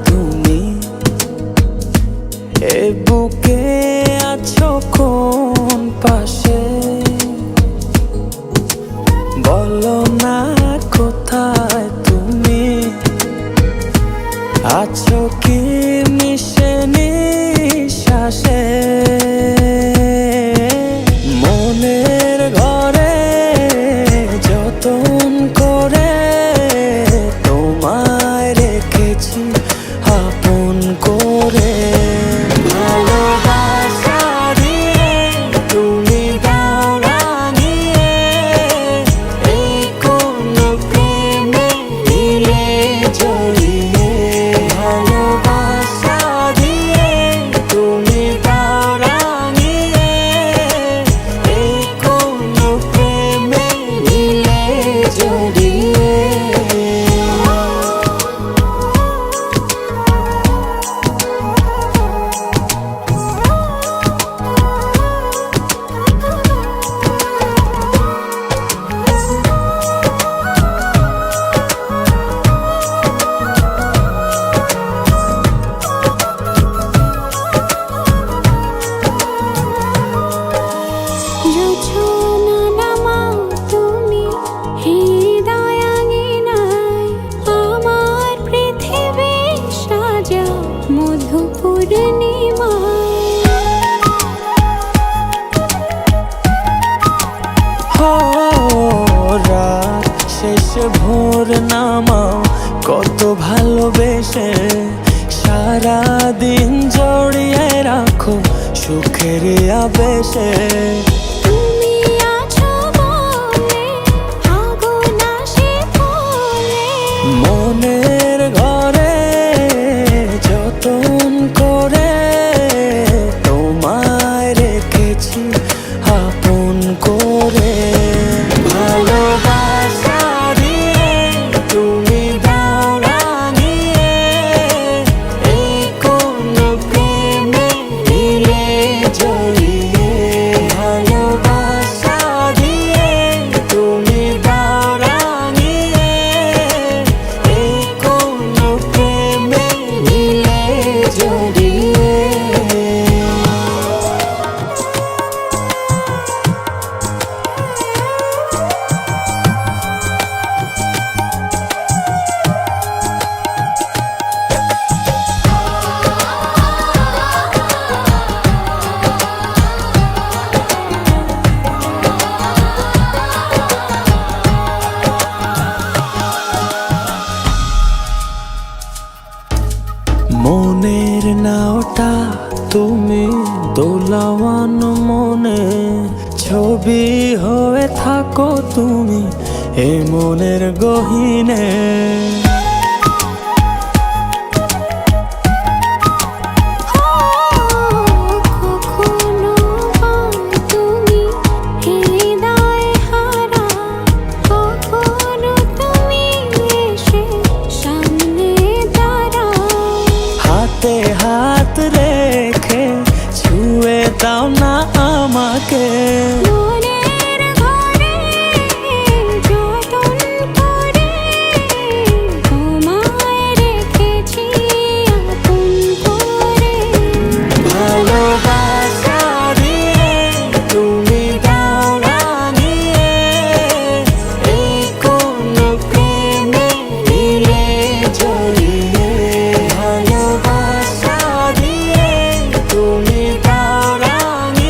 তুমি এ বুকে আছো কোন পাশে, বলো না কোথায় তুমি আছো কি মিশে নিঃশ্বাসে। মনের ঘরে যতন করে তোমায় রেখেছি আপন করে। ভালোবাসা দিয়ে তুমি দাও রাঙিয়ে, এই কোন প্রেমে দিলে জড়িয়ে। ভালোবাসা দিয়ে তুমি দাও রাঙিয়ে, এই কোন প্রেমে দিলে জড়িয়ে। রাত শেষে ভোর নামাও কত ভালোবেসে, সারাদিন জড়িয়ে রাখো সুখের আবেশে। মনের ঘরে যতন করে তোমায় রেখেছি আপন করে। ভালোবাসা দিয়ে তুমি দাও রাঙিয়ে, এই কোন প্রেমে দিলে জড়িয়ে। ভালোবাসা দিয়ে তুমি দাও রাঙিয়ে, এই কোন প্রেমে দিলে জড়িয়ে। মনের নাওটা তুমি দোলাওয়ান মনে, ছবি হয়ে থাকো তুমি এ মনের গহীনে। হাতে হাত রেখে ছুঁয়ে দাও না আমাকে। ভালোবাসা দিয়ে তুমি দাও রাঙিয়ে, এই কোন প্রেমে দিলে জড়িয়ে। ভালোবাসা দিয়ে তুমি দাও রাঙিয়ে,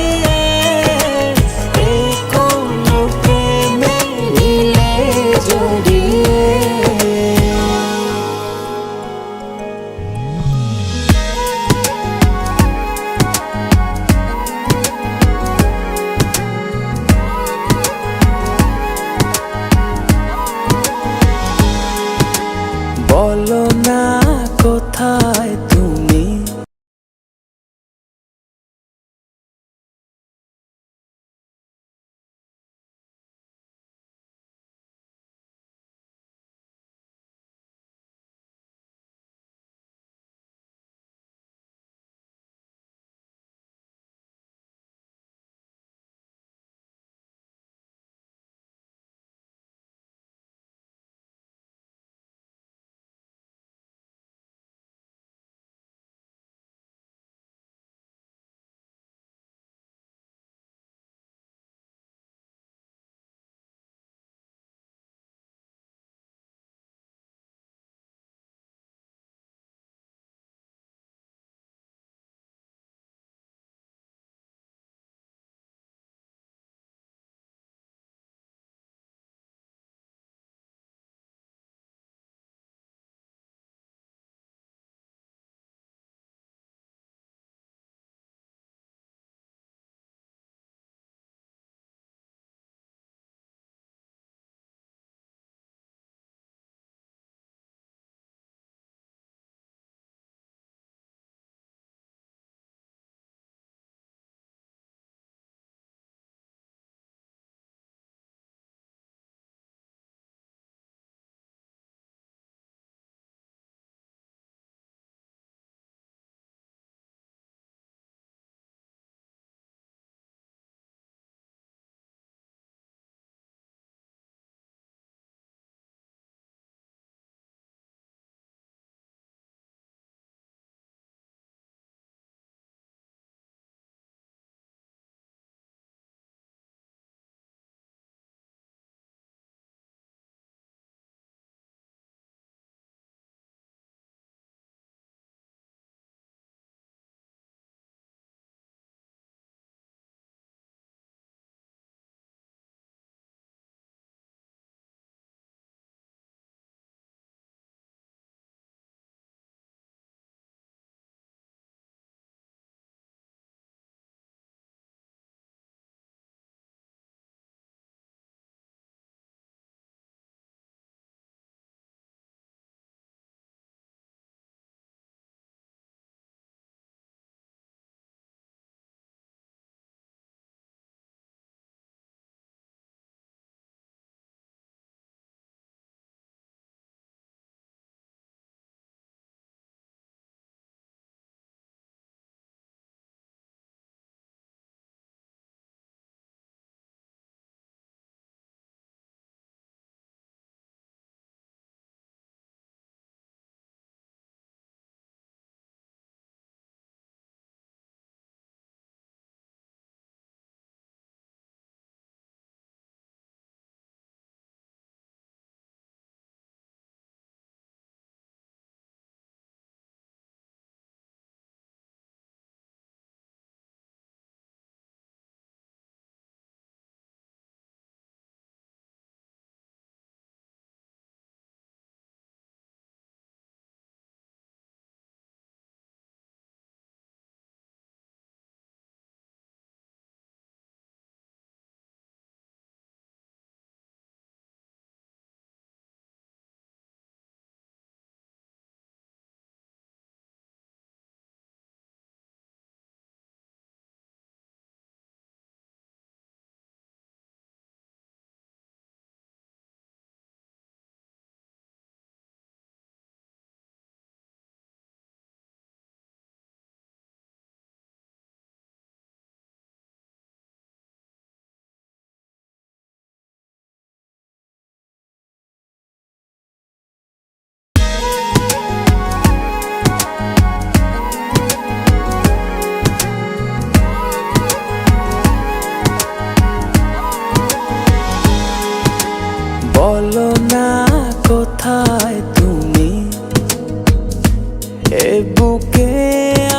এ বুকে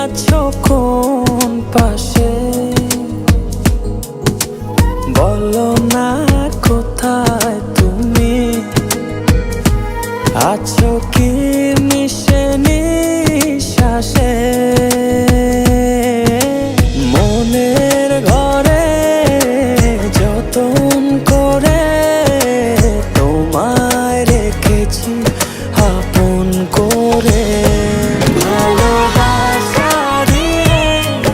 আছো কোন পাশে, বলো না কোথায় তুমি আছো কি মিশে নিঃশ্বাসে। মনের ঘরে যতন করে তোমায় রেখেছি আপন করে। ভালোবাসা দিয়ে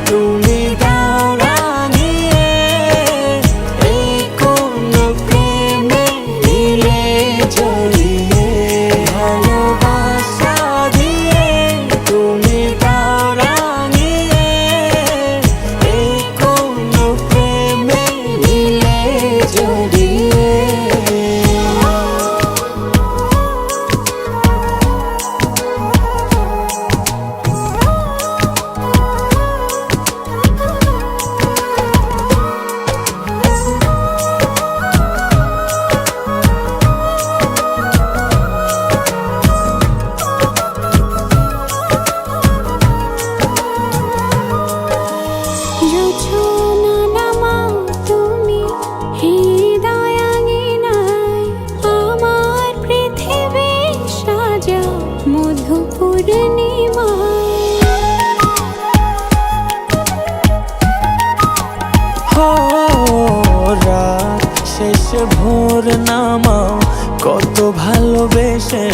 তুমি দাও রাঙিয়ে, এই কোন প্রেমে দিলে জড়িয়ে। ভালোবাসা দিয়ে তুমি দাও রাঙিয়ে, এই কোন প্রেমে দিলে জড়িয়ে। রাত শেষে ভোর নামাও কত ভালোবেসে,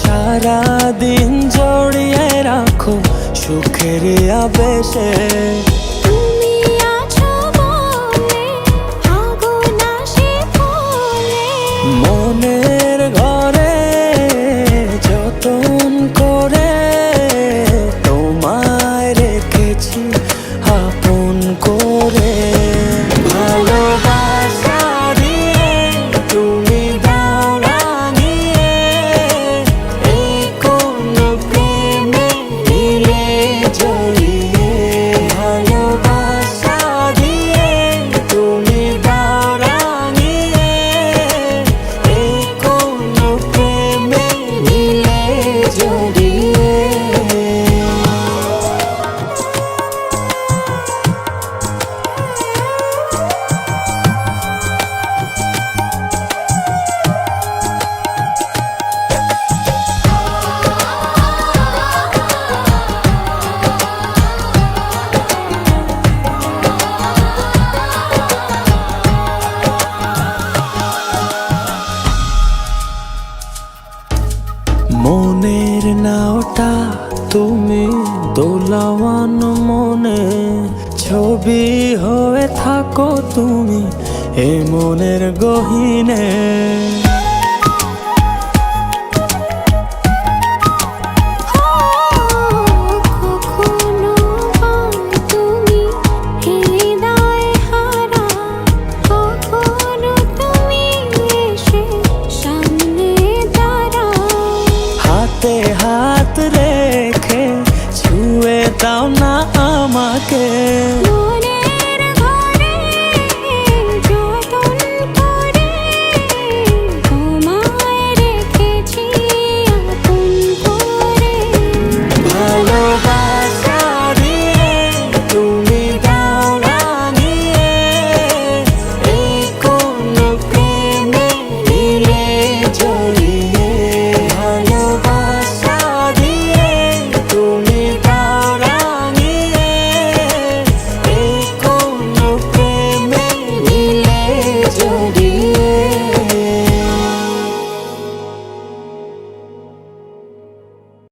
সারাদিন জড়িয়ে রাখো সুখের আবেশে। মনের ঘরে যতন করে তোমায় রেখেছি আপন করে। ভালোবাসা দিয়ে তুমি দাও রাঙিয়ে, এই কোন প্রেমে দিলে জড়িয়ে। ভালোবাসা দিয়ে তুমি দাও রাঙিয়ে, এই কোন প্রেমে দিলে জড়িয়ে। মনের নাওটা তুমি দোলাওয়ান মনে, ছবি হয়ে থাকো তুমি এ মনের গহীনে।